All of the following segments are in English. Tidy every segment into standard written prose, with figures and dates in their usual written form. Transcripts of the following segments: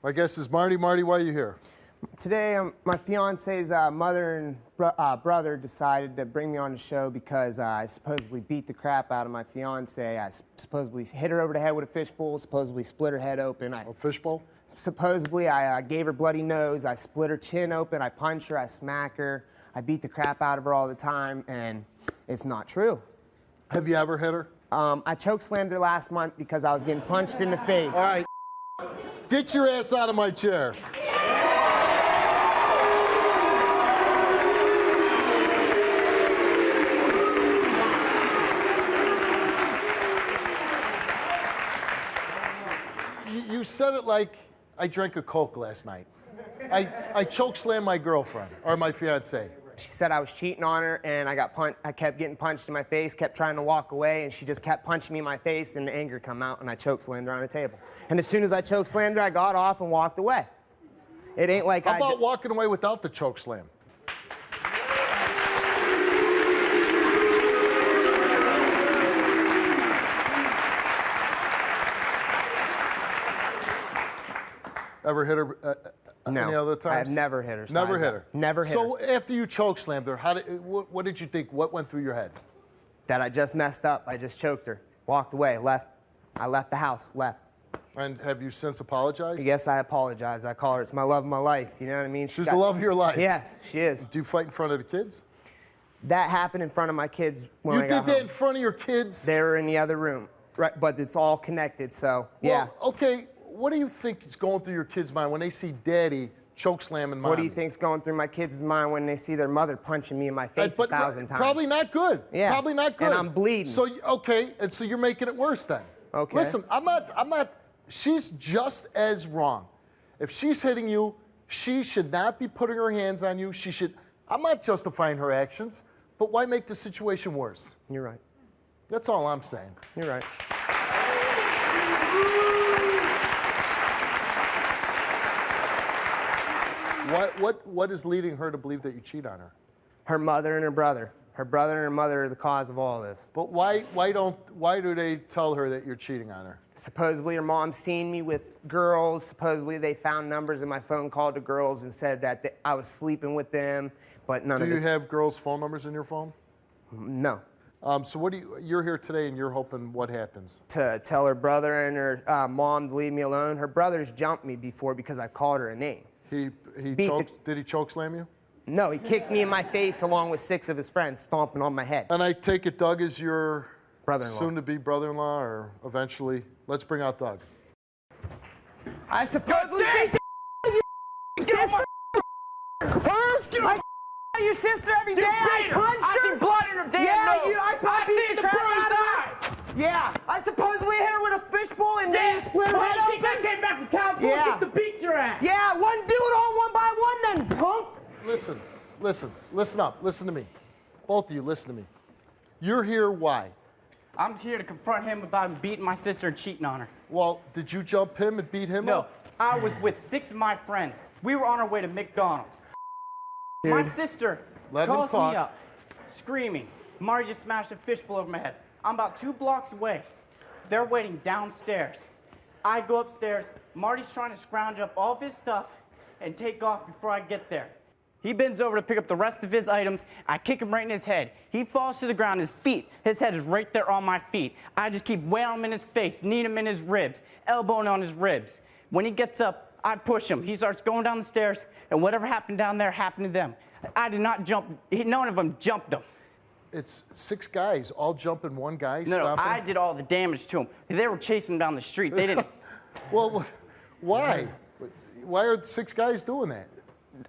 My guest is Marty. Marty, why are you here? Today, my fiance's mother and brother decided to bring me on the show because I supposedly beat the crap out of my fiance. I supposedly hit her over the head with a fishbowl, supposedly split her head open. A fishbowl? Supposedly, I gave her bloody nose, I split her chin open, I punch her, I smack her, I beat the crap out of her all the time, and it's not true. Have you ever hit her? I chokeslammed her last month because I was getting punched in the face. All right. Get your ass out of my chair. You said it like I drank a Coke last night. I chokeslammed my girlfriend, or my fiancée. She said I was cheating on her, and I kept getting punched in my face, kept trying to walk away, and she just kept punching me in my face, and the anger come out, and I chokeslammed her on the table. And as soon as I chokeslammed her, I got off and walked away. It ain't like How about walking away without the chokeslam? Ever hit her no, any other times? I've never hit her. Never hit her? Never hit her. So after you chokeslammed her, what did you think? What went through your head? That I just messed up. I just choked her. Walked away, left. I left the house, left. And have you since apologized? Yes, I apologize. I call her, it's my love of my life. You know what I mean? She's the love of your life? Yes, she is. Do you fight in front of the kids? That happened in front of my kids when I got home. You did that in front of your kids? They were in the other room, right? But it's all connected, so yeah. Well, okay. What do you think is going through your kids' mind when they see Daddy chokeslamming Mommy? What do you think's going through my kids' mind when they see their mother punching me in my face 1,000 times? Probably not good. Yeah. Probably not good. And I'm bleeding. So okay, and so you're making it worse then. Okay. Listen, I'm not. She's just as wrong. If she's hitting you, she should not be putting her hands on you. She should. I'm not justifying her actions, but why make the situation worse? You're right. That's all I'm saying. You're right. What is leading her to believe that you cheat on her? Her mother and her brother. Her brother and her mother are the cause of all this. But why do they tell her that you're cheating on her? Supposedly her mom's seen me with girls. Supposedly they found numbers in my phone, called to girls and said that I was sleeping with them, but none of it. Do you have girls' phone numbers in your phone? No. So you're here today and you're hoping what happens? To tell her brother and her mom to leave me alone. Her brother's jumped me before because I called her a name. Did he chokeslam you? No, he kicked me in my face along with 6 of his friends, stomping on my head. And I take it Doug is your brother-in-law. Soon-to-be brother-in-law, or eventually. Let's bring out Doug. I supposedly beat the sister. I your sister every day. I punched her. I see blood in her damn nose. I saw beat the crap out of her. Yeah, I supposedly hit her with a fishbowl and then split her head open. I came back from California just to beat your ass. Yeah, one dude on one by one then, punk. Listen up. Listen to me. Both of you, listen to me. You're here why? I'm here to confront him about him beating my sister and cheating on her. Well, did you jump him and beat him No, up? I was with 6 of my friends. We were on our way to McDonald's. Dude. My sister calls me up, screaming, Marty just smashed a fishbowl over my head. I'm about 2 blocks away. They're waiting downstairs. I go upstairs. Marty's trying to scrounge up all of his stuff and take off before I get there. He bends over to pick up the rest of his items. I kick him right in his head. He falls to the ground, his head is right there on my feet. I just keep wailing him in his face, kneeing him in his ribs, elbowing on his ribs. When he gets up, I push him. He starts going down the stairs, and whatever happened down there happened to them. I did not jump. None of them jumped him. It's 6 guys all jumping one guy. No, I did all the damage to him. They were chasing him down the street. They didn't. Well, why? Why are 6 guys doing that?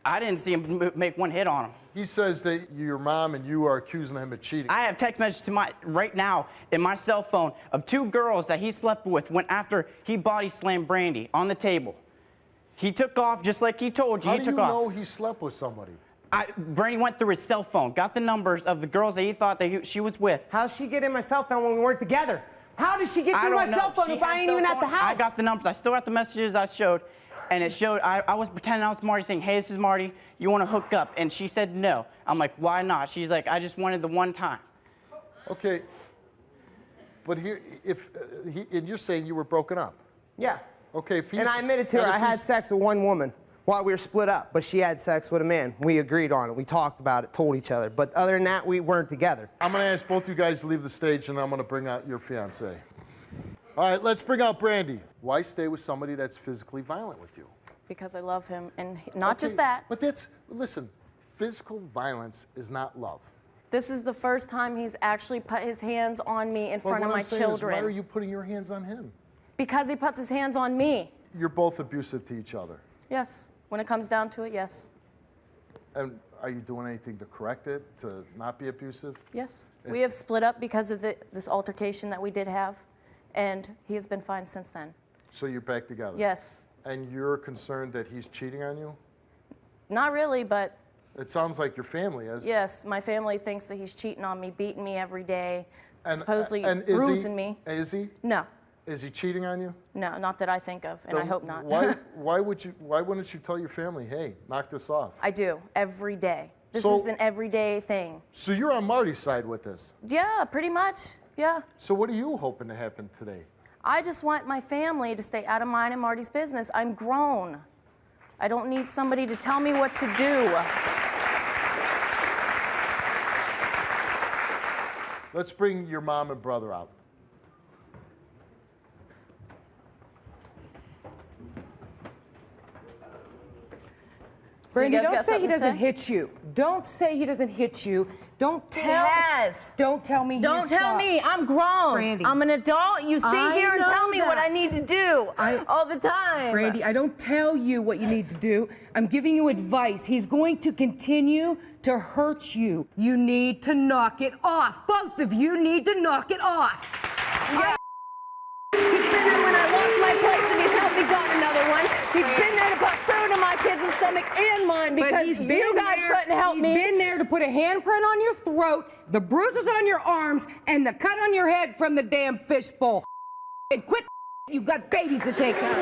I didn't see him make one hit on him. He says that your mom and you are accusing him of cheating. I have text messages right now in my cell phone of 2 girls that he slept with after he body slammed Brandi on the table. He took off just like he told you. How do you know he slept with somebody? Brandi went through his cell phone, got the numbers of the girls that he thought that she was with. How'd she get in my cell phone when we weren't together? How did she get through my cell phone if I ain't even at the house? I got the numbers. I still got the messages I showed. And it showed, I was pretending I was Marty, saying, hey, this is Marty, you want to hook up? And she said no. I'm like, why not? She's like, I just wanted the one time. Okay, but here, and you're saying you were broken up. Yeah. Okay, if he's, And I admitted to her, I had sex with one woman while we were split up, but she had sex with a man. We agreed on it. We talked about it, told each other. But other than that, we weren't together. I'm going to ask both you guys to leave the stage, and I'm going to bring out your fiancée. All right, let's bring out Brandi. Why stay with somebody that's physically violent with you? Because I love him, and not just that. But listen, physical violence is not love. This is the first time he's actually put his hands on me in front of my children. Why are you putting your hands on him? Because he puts his hands on me. You're both abusive to each other. Yes. When it comes down to it, yes. And are you doing anything to correct it, to not be abusive? Yes. We have split up because of this altercation that we did have, and he has been fine since then. So you're back together? Yes. And you're concerned that he's cheating on you? Not really, but... It sounds like your family is. Yes, my family thinks that he's cheating on me, beating me every day, and supposedly and bruising me. Is he? No. Is he cheating on you? No, not that I think of, and I hope not. Why wouldn't you tell your family, hey, knock this off? I do, every day. This is an everyday thing. So you're on Marty's side with this? Yeah, pretty much, yeah. So what are you hoping to happen today? I just want my family to stay out of mine and Marty's business. I'm grown. I don't need somebody to tell me what to do. Let's bring your mom and brother out. Brandi, don't say he doesn't hit you. Don't say he doesn't hit you. Don't tell. He has. Don't tell me. Don't tell me. I'm grown. Brandi. I'm an adult. You sit here and tell me what I need to do all the time. Brandi, I don't tell you what you need to do. I'm giving you advice. He's going to continue to hurt you. You need to knock it off. Both of you need to knock it off. Yeah. He's been there when I lost my place and he's helped me got another one. He's been there to put food in my kids' stomach and mine because you guys couldn't help me. He's been there to put a handprint on your throat, the bruises on your arms, and the cut on your head from the damn fishbowl. And quit, you got babies to take care of.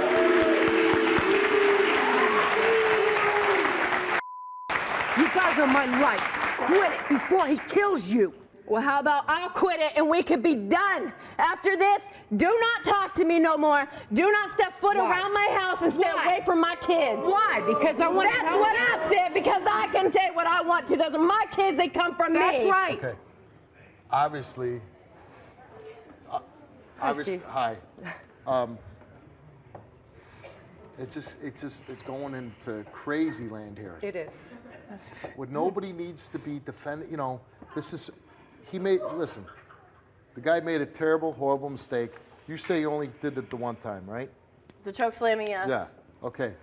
You guys are my life. Quit it before he kills you. Well, how about I'll quit it and we could be done. After this, do not talk to me no more. Do not step foot around my house and stay away from my kids. Why? Because I want to That's what I said, because I can take what I want to. Those are my kids, they come from me. That's right. Okay. Obviously, hi. It's going into crazy land here. It is. What nobody needs to be defended, listen, the guy made a terrible, horrible mistake. You say he only did it the one time, right? The choke slamming, yes. Yeah, okay.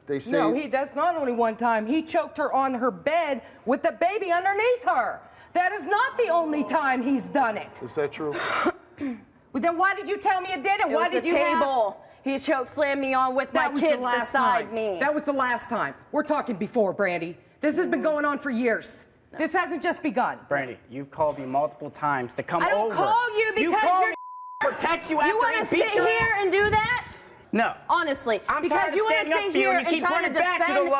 They say... No, that's not only one time. He choked her on her bed with the baby underneath her. That is not the only time he's done it. Is that true? Well, then why did you tell me it didn't? Why did you table? He choke slammed me on with my kids beside me. That was the last time. We're talking before, Brandi. This has been going on for years. No. This hasn't just begun. Brandi, you've called me multiple times to come over. I don't call you because you're... protect you after you want to sit here and do that? No. Honestly. I'm because you want to sit here and try to defend...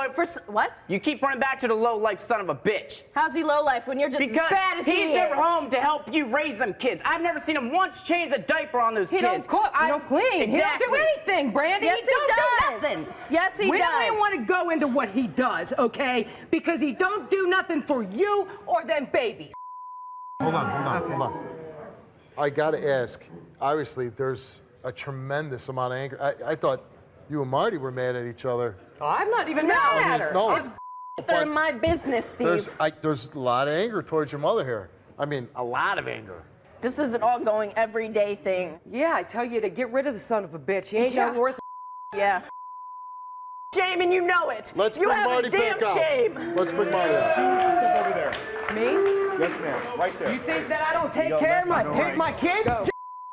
What? You keep running back to the low-life son of a bitch. How's he low-life when you're just as bad as he is? He's never home to help you raise them kids. I've never seen him once change a diaper on those kids. He don't cook, he don't clean, exactly. He don't do anything, Brandi. Yes, he don't does. do nothing. Yes, he does. We don't even want to go into what he does, okay? Because he don't do nothing for you or them babies. Hold on. I got to ask, obviously, there's a tremendous amount of anger. I thought you and Marty were mad at each other. I'm not even mad at her. No, it's none of my business, Steve. There's a lot of anger towards your mother here. I mean, a lot of anger. This is an ongoing, everyday thing. Yeah, I tell you to get rid of the son of a bitch. He ain't no worth. Yeah. Shame, and you know it. Let's bring Marty back out. Shame. Let's bring Marty out. Step over there. Me? Yes, ma'am. Right there. You think that I don't take care of my kids? Go.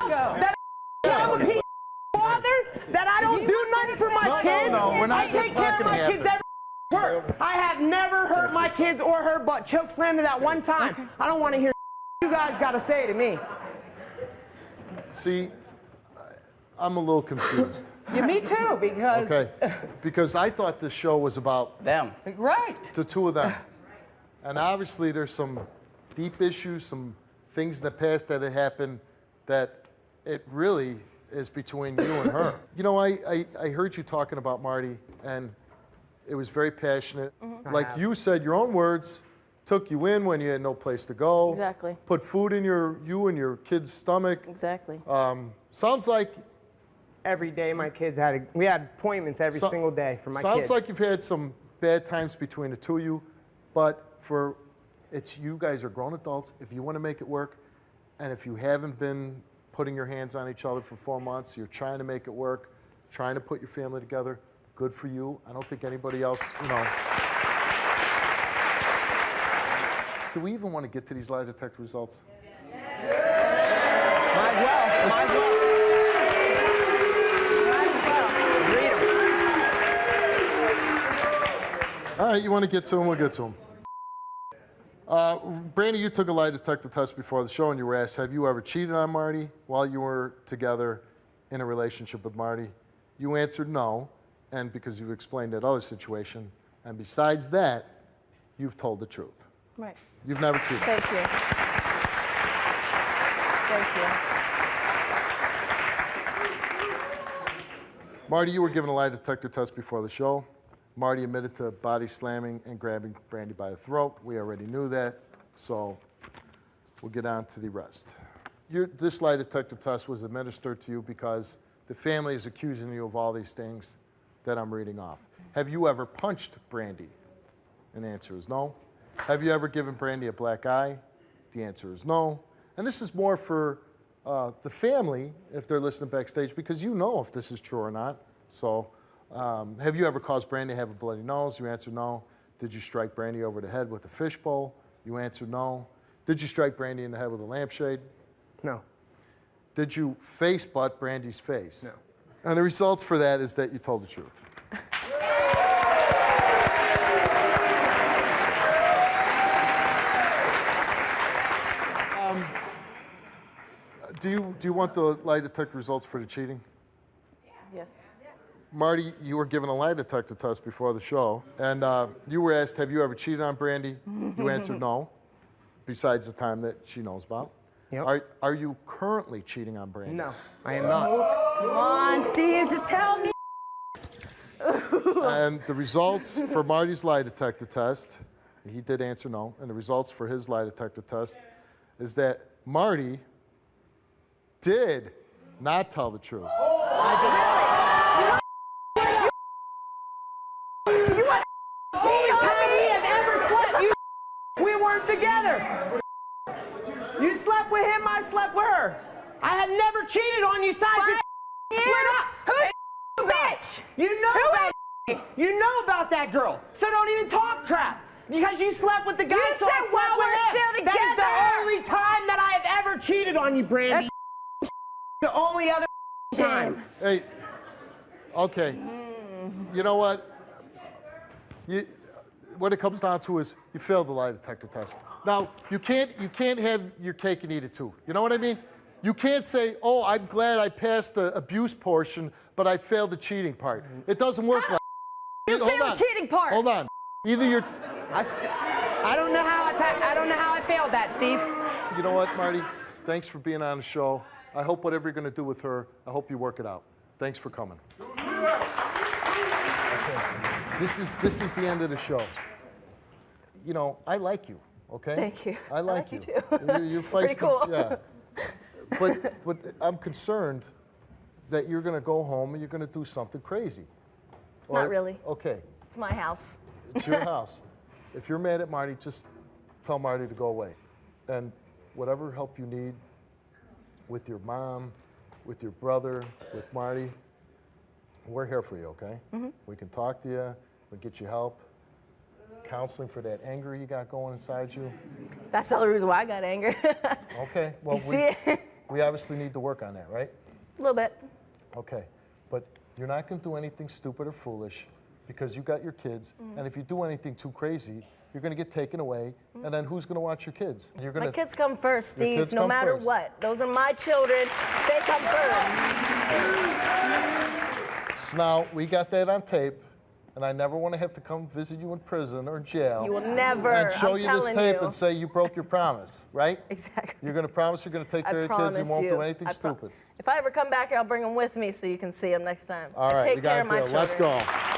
That I'm a piece of father? That I don't do nothing for my kids? No, we're not. I take care of my kids every work. I have never hurt my kids or her butt. Choke slammed her that one time. I don't want to hear you guys got to say to me. See, I'm a little confused. Yeah, me too, because... Okay, because I thought this show was about... them. Right. The two of them. And obviously there's some deep issues, some things in the past that had happened that it really is between you and her. You know, I heard you talking about Marty, and it was very passionate. Like you said, your own words, took you in when you had no place to go. Exactly. Put food in you and your kid's stomach. Exactly. Sounds like... Every day my kids we had appointments every single day for my kids. Sounds like you've had some bad times between the two of you, but you guys are grown adults. If you want to make it work, and if you haven't been putting your hands on each other for 4 months, you're trying to make it work, trying to put your family together, good for you. I don't think anybody else, you know. Do we even want to get to these lie detector results? Might as well. Might as well. All right, you want to get to them, we'll get to them. Brandi, you took a lie detector test before the show, and you were asked, have you ever cheated on Marty while you were together in a relationship with Marty? You answered no, and because you've explained that other situation, and besides that, you've told the truth. Right. You've never cheated. Thank you. Thank you. Marty, you were given a lie detector test before the show. Marty admitted to body slamming and grabbing Brandi by the throat. We already knew that, so we'll get on to the rest. This lie detector test was administered to you because the family is accusing you of all these things that I'm reading off. Have you ever punched Brandi? And the answer is no. Have you ever given Brandi a black eye? The answer is no. And this is more for the family, if they're listening backstage, because you know if this is true or not. So. Have you ever caused Brandi to have a bloody nose? You answered no. Did you strike Brandi over the head with a fishbowl? You answered no. Did you strike Brandi in the head with a lampshade? No. Did you face butt Brandi's face? No. And the results for that is that you told the truth. Do you want the lie detector results for the cheating? Yes. Marty, you were given a lie detector test before the show, and you were asked, have you ever cheated on Brandi? You answered no, besides the time that she knows about. Yep. Are you currently cheating on Brandi? No, I am not. Come on, Steve, just tell me. And the results for Marty's lie detector test, he did answer no, and the results for his lie detector test is that Marty did not tell the truth. We weren't together. You slept with him, I slept with her. I had never cheated on you since split up. Who's bitch? You know about that girl. So don't even talk crap. Because you slept with the guy, You so I said slept while with we're him. still That is the together. only time that I have ever cheated on you, Brandi. The only other time. Hey, okay. You know what? What it comes down to is you failed the lie detector test. Now, you can't have your cake and eat it too. You know what I mean? You can't say, oh, I'm glad I passed the abuse portion, but I failed the cheating part. It doesn't work like that. You failed the cheating part. Hold on. Either you're... I don't know how I failed that, Steve. You know what, Marty? Thanks for being on the show. I hope whatever you're going to do with her, I hope you work it out. Thanks for coming. Okay. This is the end of the show. You know, I like you, okay? Thank you. I like you you. too. You're feisty. Pretty cool. Yeah. But I'm concerned that you're going to go home and you're going to do something crazy. Not really. Okay. It's my house. It's your house. If you're mad at Marty, just tell Marty to go away. And whatever help you need with your mom, with your brother, with Marty, we're here for you, okay? Mm-hmm. We can talk to you. We'll get you help. Counseling for that anger you got going inside you. That's the only reason why I got angry. Okay. Well, we obviously need to work on that, right? A little bit. Okay. But you're not going to do anything stupid or foolish because you got your kids. Mm-hmm. And if you do anything too crazy, you're going to get taken away. Mm-hmm. And then who's going to watch your kids? My kids come first, Steve, no matter what. Those are my children. They come first. So now we got that on tape. and I never want to have to come visit you in prison or jail. You will never. And show I'm you this telling tape you. and say you broke your promise, right? Exactly. You're going to promise you're going to take care of your kids. You won't do anything stupid. If I ever come back here, I'll bring them with me so you can see them next time. All right, Take you care got of my to children. Let's go.